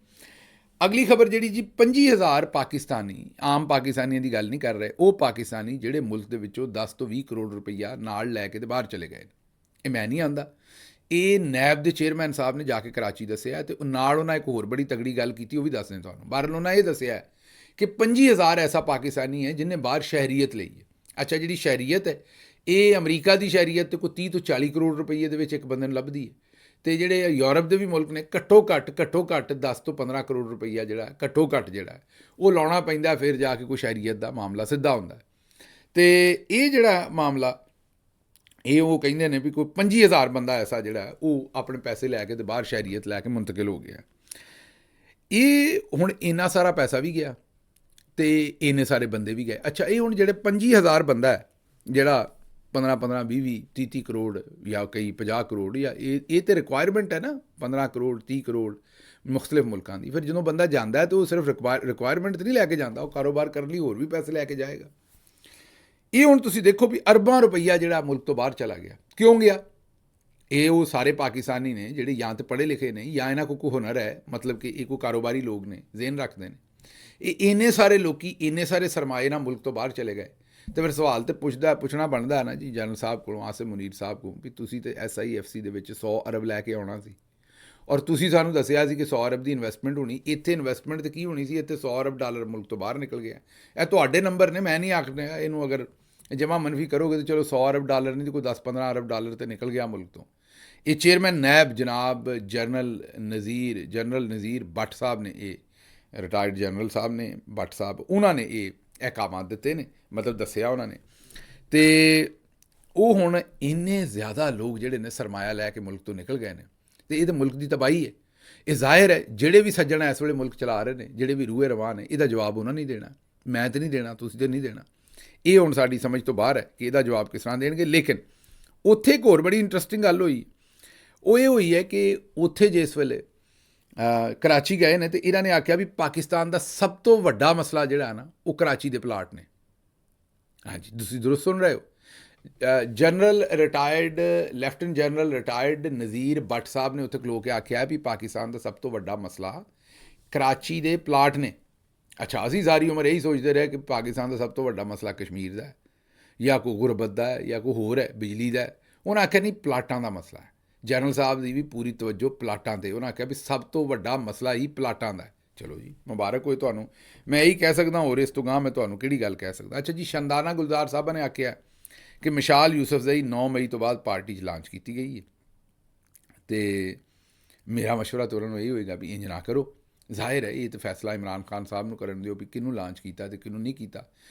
ਅਗਲੀ ਖਬਰ ਜਿਹੜੀ ਜੀ 25,000 ਪਾਕਿਸਤਾਨੀ, ਆਮ ਪਾਕਿਸਤਾਨੀਆਂ ਦੀ ਗੱਲ ਨਹੀਂ ਕਰ ਰਹੇ, ਉਹ ਪਾਕਿਸਤਾਨੀ ਜਿਹੜੇ ਮੁਲਕ ਦੇ ਵਿੱਚੋਂ 10 ਤੋਂ 20 ਕਰੋੜ ਰੁਪਈਆ ਨਾਲ ਲੈ ਕੇ ਤੇ ਬਾਹਰ ਚਲੇ ਗਏ। ਇਹ ਮੈਂ ਨਹੀਂ ਆਂਦਾ, ਇਹ ਨੈਬ ਦੇ ਚੇਅਰਮੈਨ ਸਾਹਿਬ ਨੇ ਜਾ ਕੇ ਕਰਾਚੀ ਦੱਸਿਆ, ਅਤੇ ਨਾਲ ਉਹਨਾਂ ਇੱਕ ਹੋਰ ਬੜੀ ਤਗੜੀ ਗੱਲ ਕੀਤੀ, ਉਹ ਵੀ ਦੱਸਦੇ ਤੁਹਾਨੂੰ। ਬਹਰਹਾਲ ਉਹਨਾਂ ਇਹ ਦੱਸਿਆ ਕਿ 25,000 ਐਸਾ ਪਾਕਿਸਤਾਨੀ ਹੈ ਜਿਹਨੇ ਬਾਹਰ ਸ਼ਹਿਰੀਅਤ ਲਈ ਹੈ। ਅੱਛਾ, ਜਿਹੜੀ ਸ਼ਹਿਰੀਅਤ ਹੈ ਇਹ ਅਮਰੀਕਾ ਦੀ ਸ਼ਹਿਰੀਅਤ ਤੇ ਕੋਈ 30 ਤੋਂ 40 ਕਰੋੜ ਰੁਪਈਏ ਦੇ ਵਿੱਚ ਇੱਕ ਬੰਦੇ ਨੂੰ ਲੱਭਦੀ ਹੈ, ਅਤੇ ਜਿਹੜੇ ਯੂਰਪ ਦੇ ਵੀ ਮੁਲਕ ਨੇ ਘੱਟੋ ਘੱਟ 10 ਤੋਂ 15 ਕਰੋੜ ਰੁਪਈਆ ਜਿਹੜਾ ਘੱਟੋ ਘੱਟ ਜਿਹੜਾ ਉਹ ਲਾਉਣਾ ਪੈਂਦਾ, ਫਿਰ ਜਾ ਕੇ ਕੋਈ ਸ਼ਹਿਰੀਅਤ ਦਾ ਮਾਮਲਾ ਸਿੱਧਾ ਹੁੰਦਾ। ਅਤੇ ਇਹ ਜਿਹੜਾ ਮਾਮਲਾ ਇਹ ਉਹ ਕਹਿੰਦੇ ਨੇ ਵੀ ਕੋਈ 25,000 ਬੰਦਾ ਐਸਾ ਜਿਹੜਾ ਉਹ ਆਪਣੇ ਪੈਸੇ ਲੈ ਕੇ ਤੇ ਬਾਹਰ ਸ਼ਹਿਰੀਅਤ ਲੈ ਕੇ ਮੁੰਤਕਿਲ ਹੋ ਗਿਆ। ਇਹ ਹੁਣ ਇੰਨਾ ਸਾਰਾ ਪੈਸਾ ਵੀ ਗਿਆ ਅਤੇ ਇੰਨੇ ਸਾਰੇ ਬੰਦੇ ਵੀ ਗਏ। ਅੱਛਾ, ਇਹ ਹੁਣ ਜਿਹੜੇ 25,000 ਬੰਦਾ ਹੈ ਜਿਹੜਾ 15, 20, 30 ਕਰੋੜ ਜਾਂ ਕਈ 50 ਕਰੋੜ, ਜਾਂ ਇਹ ਤਾਂ ਰਿਕੁਆਇਰਮੈਂਟ ਹੈ ਨਾ 15 ਕਰੋੜ 30 ਕਰੋੜ ਮੁਖਤਲਿਫ ਮੁਲਕਾਂ ਦੀ। ਫਿਰ ਜਦੋਂ ਬੰਦਾ ਜਾਂਦਾ ਹੈ ਤਾਂ ਉਹ ਸਿਰਫ ਰਿਕੁਆਇਰਮੈਂਟ ਤਾਂ ਨਹੀਂ ਲੈ ਕੇ ਜਾਂਦਾ, ਉਹ ਕਾਰੋਬਾਰ ਕਰਨ ਲਈ ਹੋਰ ਵੀ ਪੈਸੇ ਲੈ ਕੇ ਜਾਏਗਾ। ਇਹ ਹੁਣ ਤੁਸੀਂ ਦੇਖੋ ਵੀ ਅਰਬਾਂ ਰੁਪਈਆ ਜਿਹੜਾ ਮੁਲਕ ਤੋਂ ਬਾਹਰ ਚਲਾ ਗਿਆ। ਕਿਉਂ ਗਿਆ? ਇਹ ਉਹ ਸਾਰੇ ਪਾਕਿਸਤਾਨੀ ਨੇ ਜਿਹੜੇ ਜਾਂ ਤਾਂ ਪੜ੍ਹੇ ਲਿਖੇ ਨੇ ਜਾਂ ਇਹਨਾਂ ਕੋਲ ਕੋਈ ਹੁਨਰ ਹੈ, ਮਤਲਬ ਕਿ ਇਹ ਕੋਈ ਕਾਰੋਬਾਰੀ ਲੋਕ ਨੇ, ਜ਼ੇਨ ਰੱਖਦੇ ਨੇ। ਇਹ ਇੰਨੇ ਸਾਰੇ ਲੋਕੀ ਇੰਨੇ ਸਾਰੇ ਸਰਮਾਏ ਨਾਲ ਮੁਲਕ ਤੋਂ ਬਾਹਰ ਚਲੇ ਗਏ, ਅਤੇ ਫਿਰ ਸਵਾਲ ਤਾਂ ਪੁੱਛਣਾ ਬਣਦਾ ਨਾ ਜੀ ਜਨਰਲ ਸਾਹਿਬ ਕੋਲੋਂ, ਆਸਿਮ ਮੁਨੀਰ ਸਾਹਿਬ ਕੋਲ, ਵੀ ਤੁਸੀਂ ਤਾਂ SIFC ਦੇ ਵਿੱਚ 100 ਅਰਬ ਲੈ ਕੇ ਆਉਣਾ ਸੀ, ਔਰ ਤੁਸੀਂ ਸਾਨੂੰ ਦੱਸਿਆ ਸੀ ਕਿ 100 ਅਰਬ ਦੀ ਇਨਵੈਸਟਮੈਂਟ ਹੋਣੀ। ਇੱਥੇ ਇਨਵੈਸਟਮੈਂਟ ਤਾਂ ਕੀ ਹੋਣੀ ਸੀ, ਇੱਥੇ 100 ਅਰਬ ਡਾਲਰ ਮੁਲਕ ਤੋਂ ਬਾਹਰ ਨਿਕਲ ਗਿਆ। ਇਹ ਤੁਹਾਡੇ ਨੰਬਰ ਨੇ, ਮੈਂ ਨਹੀਂ ਆਖਦਾ ਇਹਨੂੰ, ਅਗਰ ਜਮ੍ਹਾਂ ਮਨਫੀ ਕਰੋਗੇ ਤਾਂ ਚਲੋ 100 ਅਰਬ ਡਾਲਰ ਨਹੀਂ ਤਾਂ ਕੋਈ 10-15 ਅਰਬ ਡਾਲਰ ਤਾਂ ਨਿਕਲ ਗਿਆ ਮੁਲਕ ਤੋਂ। ਇਹ ਚੇਅਰਮੈਨ ਨੈਬ ਜਨਾਬ ਜਨਰਲ ਨਜ਼ੀਰ ਭੱਟ ਸਾਹਿਬ ਨੇ, ਇਹ ਰਿਟਾਇਰਡ ਜਨਰਲ ਸਾਹਿਬ ਨੇ ਭੱਟ ਸਾਹਿਬ, ਉਹਨਾਂ ਨੇ ਇਹ ਅਹਿਕਾਮਾਤ ਦਿੱਤੇ ਨੇ, ਮਤਲਬ ਦੱਸਿਆ ਉਹਨਾਂ ਨੇ। ਅਤੇ ਉਹ ਹੁਣ ਇੰਨੇ ਜ਼ਿਆਦਾ ਲੋਕ ਜਿਹੜੇ ਨੇ ਸਰਮਾਇਆ ਲੈ ਕੇ ਮੁਲਕ ਤੋਂ ਨਿਕਲ ਗਏ ਨੇ, ਅਤੇ ਇਹ ਤਾਂ ਮੁਲਕ ਦੀ ਤਬਾਹੀ ਹੈ। ਇਹ ਜ਼ਾਹਿਰ ਹੈ ਜਿਹੜੇ ਵੀ ਸੱਜਣ ਇਸ ਵੇਲੇ ਮੁਲਕ ਚਲਾ ਰਹੇ ਨੇ, ਜਿਹੜੇ ਵੀ ਰੂਹੇ ਰਵਾਨ ਨੇ, ਇਹਦਾ ਜਵਾਬ ਉਹਨਾਂ ਨਹੀਂ ਦੇਣਾ, ਮੈਂ ਤਾਂ ਨਹੀਂ ਦੇਣਾ, ਤੁਸੀਂ ਤਾਂ ਨਹੀਂ ਦੇਣਾ। ਇਹ ਹੁਣ ਸਾਡੀ ਸਮਝ ਤੋਂ ਬਾਹਰ ਹੈ ਕਿ ਇਹਦਾ ਜਵਾਬ ਕਿਸ ਤਰ੍ਹਾਂ ਦੇਣਗੇ। ਲੇਕਿਨ ਉੱਥੇ ਇੱਕ ਹੋਰ ਬੜੀ ਇੰਟਰਸਟਿੰਗ ਗੱਲ ਹੋਈ, ਉਹ ਇਹ ਹੋਈ ਹੈ ਕਿ ਉੱਥੇ ਜਿਸ ਵੇਲੇ ਕਰਾਚੀ ਗਏ ਨੇ ਅਤੇ ਇਹਨਾਂ ਨੇ ਆਖਿਆ ਵੀ ਪਾਕਿਸਤਾਨ ਦਾ ਸਭ ਤੋਂ ਵੱਡਾ ਮਸਲਾ ਜਿਹੜਾ ਨਾ ਉਹ ਕਰਾਚੀ ਦੇ ਪਲਾਟ ਨੇ। ਹਾਂਜੀ, ਤੁਸੀਂ ਦੁਰਸਤ ਸੁਣ ਰਹੇ ਹੋ। Lieutenant general retired Nazeer Bhatt ਸਾਹਿਬ ਨੇ ਉੱਥੇ ਖਲੋ ਕੇ ਆਖਿਆ ਵੀ ਪਾਕਿਸਤਾਨ ਦਾ ਸਭ ਤੋਂ ਵੱਡਾ ਮਸਲਾ ਕਰਾਚੀ ਦੇ ਪਲਾਟ ਨੇ। ਅੱਛਾ, ਅਸੀਂ ਸਾਰੀ ਉਮਰ ਇਹੀ ਸੋਚਦੇ ਰਹੇ ਕਿ ਪਾਕਿਸਤਾਨ ਦਾ ਸਭ ਤੋਂ ਵੱਡਾ ਮਸਲਾ ਕਸ਼ਮੀਰ ਦਾ ਹੈ ਜਾਂ ਕੋਈ ਗੁਰਬਤ ਦਾ ਹੈ ਜਾਂ ਕੋਈ ਹੋਰ ਹੈ, ਬਿਜਲੀ ਦਾ ਹੈ। ਉਹਨਾਂ ਆਖਿਆ ਨਹੀਂ, ਪਲਾਟਾਂ ਦਾ ਮਸਲਾ ਹੈ। ਜਨਰਲ ਸਾਹਿਬ ਦੀ ਵੀ ਪੂਰੀ ਤਵੱਜੋ ਪਲਾਟਾਂ 'ਤੇ। ਉਹਨਾਂ ਆਖਿਆ ਵੀ ਸਭ ਤੋਂ ਵੱਡਾ ਮਸਲਾ ਹੀ ਪਲਾਟਾਂ ਦਾ ਹੈ। ਚਲੋ ਜੀ, ਮੁਬਾਰਕ ਹੋਏ ਤੁਹਾਨੂੰ, ਮੈਂ ਇਹੀ ਕਹਿ ਸਕਦਾ, ਹੋਰ ਇਸ ਤੋਂ ਗਾਂਹ ਮੈਂ ਤੁਹਾਨੂੰ ਕਿਹੜੀ ਗੱਲ ਕਹਿ ਸਕਦਾ। ਅੱਛਾ ਜੀ, ਸ਼ੰਦਾਨਾ ਗੁਲਜ਼ਾਰ ਸਾਹਿਬਾਂ ਨੇ ਆਖਿਆ ਕਿ ਮਿਸਾਲ ਯੂਸਫਜ਼ਈ 9 ਮਈ ਤੋਂ ਬਾਅਦ ਪਾਰਟੀ 'ਚ ਲਾਂਚ ਕੀਤੀ ਗਈ ਹੈ। ਅਤੇ ਮੇਰਾ ਮਸ਼ਵਰਾ ਤਾਂ ਉਹਨਾਂ ਨੂੰ ਇਹ ਹੋਏਗਾ ਵੀ ਇੰਜ ਨਾ ਕਰੋ। ਜ਼ਾਹਿਰ ਹੈ ਇਹ ਤਾਂ ਫੈਸਲਾ ਇਮਰਾਨ ਖਾਨ ਸਾਹਿਬ ਨੂੰ ਕਰਨ ਦਿਓ ਵੀ ਕਿਹਨੂੰ ਲਾਂਚ ਕੀਤਾ ਅਤੇ ਕਿਹਨੂੰ ਨਹੀਂ ਕੀਤਾ।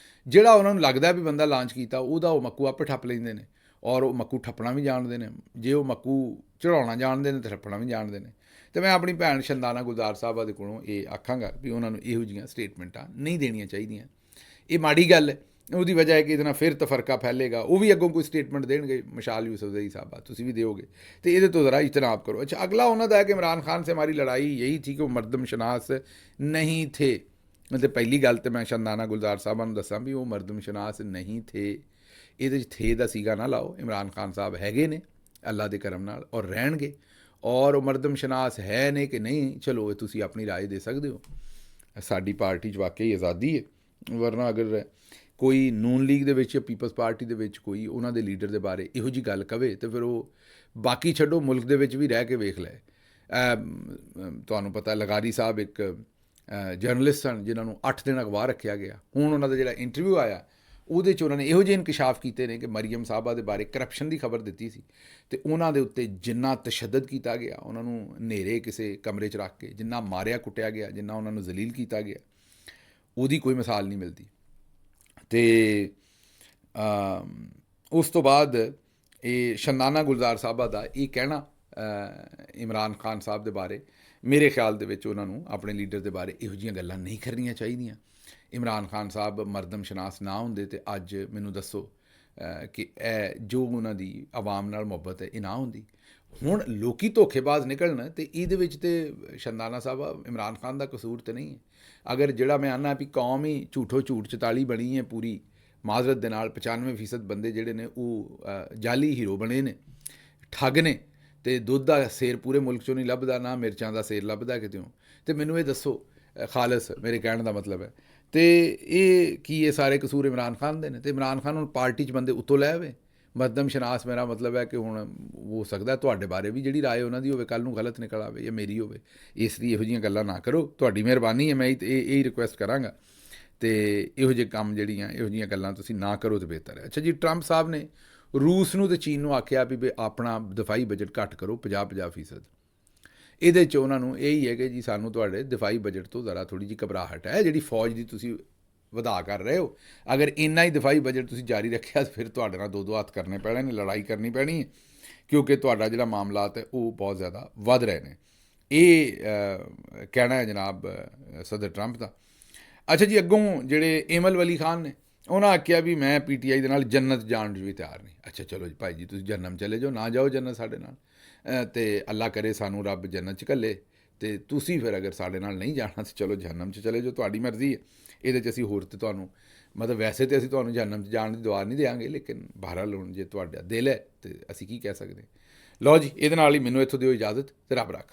ਜਿਹੜਾ ਉਹਨਾਂ ਨੂੰ ਲੱਗਦਾ ਵੀ ਬੰਦਾ ਲਾਂਚ ਕੀਤਾ ਉਹਦਾ ਉਹ ਮੱਕੂ ਆਪੇ ਠੱਪ ਲੈਂਦੇ ਨੇ, ਔਰ ਉਹ ਮੱਕੂ ਠੱਪਣਾ ਵੀ ਜਾਣਦੇ ਨੇ। ਜੇ ਉਹ ਮੱਕੂ ਚੜਾਉਣਾ ਜਾਣਦੇ ਨੇ ਤਾਂ ਠੱਪਣਾ ਵੀ ਜਾਣਦੇ ਨੇ। ਅਤੇ ਮੈਂ ਆਪਣੀ ਭੈਣ ਸ਼ੰਦਾਨਾ ਗੁਲਜ਼ਾਰ ਸਾਹਿਬਾ ਦੇ ਕੋਲੋਂ ਇਹ ਆਖਾਂਗਾ ਵੀ ਉਹਨਾਂ ਨੂੰ ਇਹੋ ਜਿਹੀਆਂ ਸਟੇਟਮੈਂਟਾਂ ਨਹੀਂ ਦੇਣੀਆਂ ਚਾਹੀਦੀਆਂ। ਇਹ ਮਾੜੀ ਗੱਲ ਹੈ, ਉਹਦੀ ਵਜ੍ਹਾ ਹੈ ਕਿ ਇਹਦੇ ਨਾਲ ਫਿਰ ਤਫਰਕਾ ਫੈਲੇਗਾ। ਉਹ ਵੀ ਅੱਗੋਂ ਕੋਈ ਸਟੇਟਮੈਂਟ ਦੇਣਗੇ ਮਿਸਾਲ ਯੂਸਫਜ਼ਈ ਸਾਹਿਬਾ, ਤੁਸੀਂ ਵੀ ਦਿਓਗੇ, ਅਤੇ ਇਹਦੇ ਤੋਂ ਜ਼ਰਾ इजतनाब करो। अच्छा, अगला ਉਹਨਾਂ ਦਾ है कि इमरान खान से हमारी लड़ाई यही थी कि वो मरदम शनास नहीं थे। मतलब पहली गल तो मैं शंदाना गुलजार साहबा ਨੂੰ ਦੱਸਾਂ ਵੀ ਉਹ ਮਰਦਮ ਸ਼ਨਾਸ ਨਹੀਂ ਥੇ। ਇਹਦੇ 'ਚ ਥੇ ਦਾ ਸੀਗਾ ਨਾ ਲਾਓ। ਇਮਰਾਨ ਖਾਨ ਸਾਹਿਬ ਹੈਗੇ ਨੇ ਅੱਲਾ ਦੇ ਕਰਮ ਨਾਲ ਔਰ ਰਹਿਣਗੇ, ਔਰ ਉਹ ਮਰਦਮ ਸ਼ਨਾਸ ਹੈ ਨੇ ਕਿ ਨਹੀਂ, ਚਲੋ ਤੁਸੀਂ ਆਪਣੀ ਰਾਏ ਦੇ ਸਕਦੇ ਹੋ। ਸਾਡੀ ਪਾਰਟੀ 'ਚ ਵਾਕਈ ਆਜ਼ਾਦੀ ਹੈ, ਵਰਨਾ ਅਗਰ ਕੋਈ ਨੂਨ ਲੀਗ ਦੇ ਵਿੱਚ ਜਾਂ ਪੀਪਲਸ ਪਾਰਟੀ ਦੇ ਵਿੱਚ ਕੋਈ ਉਹਨਾਂ ਦੇ ਲੀਡਰ ਦੇ ਬਾਰੇ ਇਹੋ ਜਿਹੀ ਗੱਲ ਕਵੇ ਤਾਂ ਫਿਰ ਉਹ ਬਾਕੀ ਛੱਡੋ, ਮੁਲਕ ਦੇ ਵਿੱਚ ਵੀ ਰਹਿ ਕੇ ਵੇਖ ਲੈ। ਤੁਹਾਨੂੰ ਪਤਾ ਲਗਾਰੀ ਸਾਹਿਬ ਇੱਕ ਜਰਨਲਿਸਟ ਸਨ ਜਿਨ੍ਹਾਂ ਨੂੰ 8 ਦਿਨ ਅਗਵਾ ਰੱਖਿਆ ਗਿਆ। ਹੁਣ ਉਹਨਾਂ ਦਾ ਜਿਹੜਾ ਇੰਟਰਵਿਊ ਆਇਆ ਉਹਦੇ 'ਚ ਉਹਨਾਂ ਨੇ ਇਹੋ ਜਿਹੇ ਇਨਕਸ਼ਾਫ ਕੀਤੇ ਨੇ ਕਿ ਮਰੀਮ ਸਾਹਿਬਾ ਦੇ ਬਾਰੇ ਕਰਪਸ਼ਨ ਦੀ ਖਬਰ ਦਿੱਤੀ ਸੀ ਅਤੇ ਉਹਨਾਂ ਦੇ ਉੱਤੇ ਜਿੰਨਾ ਤਸ਼ੱਦਦ ਕੀਤਾ ਗਿਆ, ਉਹਨਾਂ ਨੂੰ ਹਨੇਰੇ ਕਿਸੇ ਕਮਰੇ 'ਚ ਰੱਖ ਕੇ ਜਿੰਨਾ ਮਾਰਿਆ ਕੁੱਟਿਆ ਗਿਆ, ਜਿੰਨਾ ਉਹਨਾਂ ਨੂੰ ਜ਼ਲੀਲ ਕੀਤਾ ਗਿਆ, ਉਹਦੀ ਕੋਈ ਮਿਸਾਲ ਨਹੀਂ ਮਿਲਦੀ। ਅਤੇ ਉਸ ਤੋਂ ਬਾਅਦ ਇਹ ਸ਼ੰਦਾਨਾ ਗੁਲਜ਼ਾਰ ਸਾਹਿਬਾ ਦਾ ਇਹ ਕਹਿਣਾ ਇਮਰਾਨ ਖਾਨ ਸਾਹਿਬ ਦੇ ਬਾਰੇ, ਮੇਰੇ ਖਿਆਲ ਦੇ ਵਿੱਚ ਉਹਨਾਂ ਨੂੰ ਆਪਣੇ ਲੀਡਰ ਦੇ ਬਾਰੇ ਇਹੋ ਜਿਹੀਆਂ ਗੱਲਾਂ ਨਹੀਂ ਕਰਨੀਆਂ ਚਾਹੀਦੀਆਂ। ਇਮਰਾਨ ਖਾਨ ਸਾਹਿਬ ਮਰਦਮ ਸ਼ਨਾਸ ਨਾ ਹੁੰਦੇ ਅਤੇ ਅੱਜ ਮੈਨੂੰ ਦੱਸੋ ਕਿ ਇਹ ਜੋ ਉਹਨਾਂ ਦੀ ਆਵਾਮ ਨਾਲ ਮੁਹੱਬਤ ਹੈ ਇਹ ਨਾ ਹੁੰਦੀ। ਹੁਣ ਲੋਕੀ ਧੋਖੇਬਾਜ਼ ਨਿਕਲਣ ਅਤੇ ਇਹਦੇ ਵਿੱਚ ਤਾਂ ਸ਼ੰਦਾਨਾ ਸਾਹਿਬ ਇਮਰਾਨ ਖਾਨ ਦਾ ਕਸੂਰ ਤਾਂ ਨਹੀਂ ਹੈ। ਅਗਰ ਜਿਹੜਾ ਮੈਂ ਆਨਾ ਵੀ ਕੌਮ ਹੀ ਝੂਠੋ ਝੂਠ 44 ਬਣੀ ਹੈ ਪੂਰੀ ਮਾਜ਼ਰਤ ਦੇ ਨਾਲ, 95% ਬੰਦੇ ਜਿਹੜੇ ਨੇ ਉਹ ਜਾਲੀ ਹੀਰੋ ਬਣੇ ਨੇ, ਠੱਗ ਨੇ, ਅਤੇ ਦੁੱਧ ਦਾ ਸੇਰ ਪੂਰੇ ਮੁਲਕ 'ਚੋਂ ਨਹੀਂ ਲੱਭਦਾ, ਨਾ ਮਿਰਚਾਂ ਦਾ ਸੇਰ ਲੱਭਦਾ ਕਿਤਿਓਂ। ਅਤੇ ਮੈਨੂੰ ਇਹ ਦੱਸੋ ਖਾਲਸ, ਮੇਰੇ ਕਹਿਣ ਦਾ ਮਤਲਬ ਹੈ, ਅਤੇ ਇਹ ਕੀ ਇਹ ਸਾਰੇ ਕਸੂਰ ਇਮਰਾਨ ਖਾਨ ਦੇ ਨੇ? ਅਤੇ ਇਮਰਾਨ ਖਾਨ ਹੁਣ ਪਾਰਟੀ 'ਚ ਬੰਦੇ ਉੱਤੋਂ ਲੈ ਆਵੇ। ਮਰਦਮ ਸ਼ਨਾਸ ਮੇਰਾ ਮਤਲਬ ਹੈ ਕਿ ਹੁਣ ਹੋ ਸਕਦਾ ਤੁਹਾਡੇ ਬਾਰੇ ਵੀ ਜਿਹੜੀ ਰਾਏ ਉਹਨਾਂ ਦੀ ਹੋਵੇ ਕੱਲ੍ਹ ਨੂੰ ਗਲਤ ਨਿਕਲ ਆਵੇ ਜਾਂ ਮੇਰੀ ਹੋਵੇ। ਇਸ ਲਈ ਇਹੋ ਜਿਹੀਆਂ ਗੱਲਾਂ ਨਾ ਕਰੋ, ਤੁਹਾਡੀ ਮਿਹਰਬਾਨੀ ਹੈ। ਮੈਂ ਇਹ ਰਿਕੁਐਸਟ ਕਰਾਂਗਾ ਅਤੇ ਇਹੋ ਜਿਹੇ ਕੰਮ ਜਿਹੜੀਆਂ ਇਹੋ ਜਿਹੀਆਂ ਗੱਲਾਂ ਤੁਸੀਂ ਨਾ ਕਰੋ ਤਾਂ ਬਿਹਤਰ ਹੈ। ਅੱਛਾ ਜੀ, ਟਰੰਪ ਸਾਹਿਬ ਨੇ ਰੂਸ ਨੂੰ ਅਤੇ ਚੀਨ ਨੂੰ ਆਖਿਆ ਵੀ ਆਪਣਾ ਦਿਫਾਈ ਬਜਟ ਘੱਟ ਕਰੋ 50%। ਇਹਦੇ 'ਚ ਉਹਨਾਂ ਨੂੰ ਇਹੀ ਹੈ ਕਿ ਜੀ ਸਾਨੂੰ ਤੁਹਾਡੇ ਦਿਫਾਈ ਬਜਟ ਤੋਂ ਜ਼ਰਾ ਥੋੜ੍ਹੀ ਜਿਹੀ ਘਬਰਾਹਟ ਹੈ। ਜਿਹੜੀ ਫੌਜ ਦੀ ਤੁਸੀਂ ਵਧਾ ਕਰ ਰਹੇ ਹੋ, ਅਗਰ ਇੰਨਾ ਹੀ ਦਿਫਾਈ ਬਜਟ ਤੁਸੀਂ ਜਾਰੀ ਰੱਖਿਆ ਤਾਂ ਫਿਰ ਤੁਹਾਡੇ ਨਾਲ ਦੋ ਹੱਥ ਕਰਨੇ ਪੈਣੇ ਨੇ, ਲੜਾਈ ਕਰਨੀ ਪੈਣੀ ਹੈ, ਕਿਉਂਕਿ ਤੁਹਾਡਾ ਜਿਹੜਾ ਮਾਮਲਾਤ ਹੈ ਉਹ ਬਹੁਤ ਜ਼ਿਆਦਾ ਵੱਧ ਰਹੇ ਨੇ। ਇਹ ਕਹਿਣਾ ਹੈ ਜਨਾਬ ਸਦਰ ਟਰੰਪ ਦਾ। ਅੱਛਾ ਜੀ, ਅੱਗੋਂ ਜਿਹੜੇ ਏਮਲ ਵਲੀ ਖਾਨ ਨੇ ਉਹਨਾਂ ਆਖਿਆ ਵੀ ਮੈਂ PTI ਦੇ ਨਾਲ ਜੰਨਤ ਜਾਣ ਨੂੰ ਵੀ ਤਿਆਰ ਨਹੀਂ। ਅੱਛਾ ਚਲੋ ਜੀ ਭਾਈ ਜੀ, ਤੁਸੀਂ ਜਹੰਨਮ ਚਲੇ ਜਾਓ, ਨਾ ਜਾਓ ਜੰਨਤ ਸਾਡੇ ਨਾਲ, ਅਤੇ ਅੱਲਾ ਕਰੇ ਸਾਨੂੰ ਰੱਬ ਜੰਨਤ 'ਚ ਘੱਲੇ, ਅਤੇ ਤੁਸੀਂ ਫਿਰ ਅਗਰ ਸਾਡੇ ਨਾਲ ਨਹੀਂ ਜਾਣਾ ਤਾਂ ਚਲੋ ਜਹੰਨਮ 'ਚ ਚਲੇ ਜਾਓ, ਤੁਹਾਡੀ ਮਰਜ਼ੀ ਹੈ। ਇਹਦੇ 'ਚ ਅਸੀਂ ਹੋਰ ਤਾਂ ਤੁਹਾਨੂੰ ਮਤਲਬ ਵੈਸੇ ਤਾਂ ਅਸੀਂ ਤੁਹਾਨੂੰ ਜਹੰਨਮ 'ਚ ਜਾਣ ਦੀ ਦੁਆ ਨਹੀਂ ਦੇਵਾਂਗੇ, ਲੇਕਿਨ ਬਹਰਹਾਲ ਹੁਣ ਜੇ ਤੁਹਾਡਾ ਦਿਲ ਹੈ ਤਾਂ ਅਸੀਂ ਕੀ ਕਹਿ ਸਕਦੇ। ਲਓ ਜੀ, ਇਹਦੇ ਨਾਲ ਹੀ ਮੈਨੂੰ ਇੱਥੋਂ ਦਿਓ ਇਜਾਜ਼ਤ, ਅਤੇ ਰੱਬ ਰੱਖ।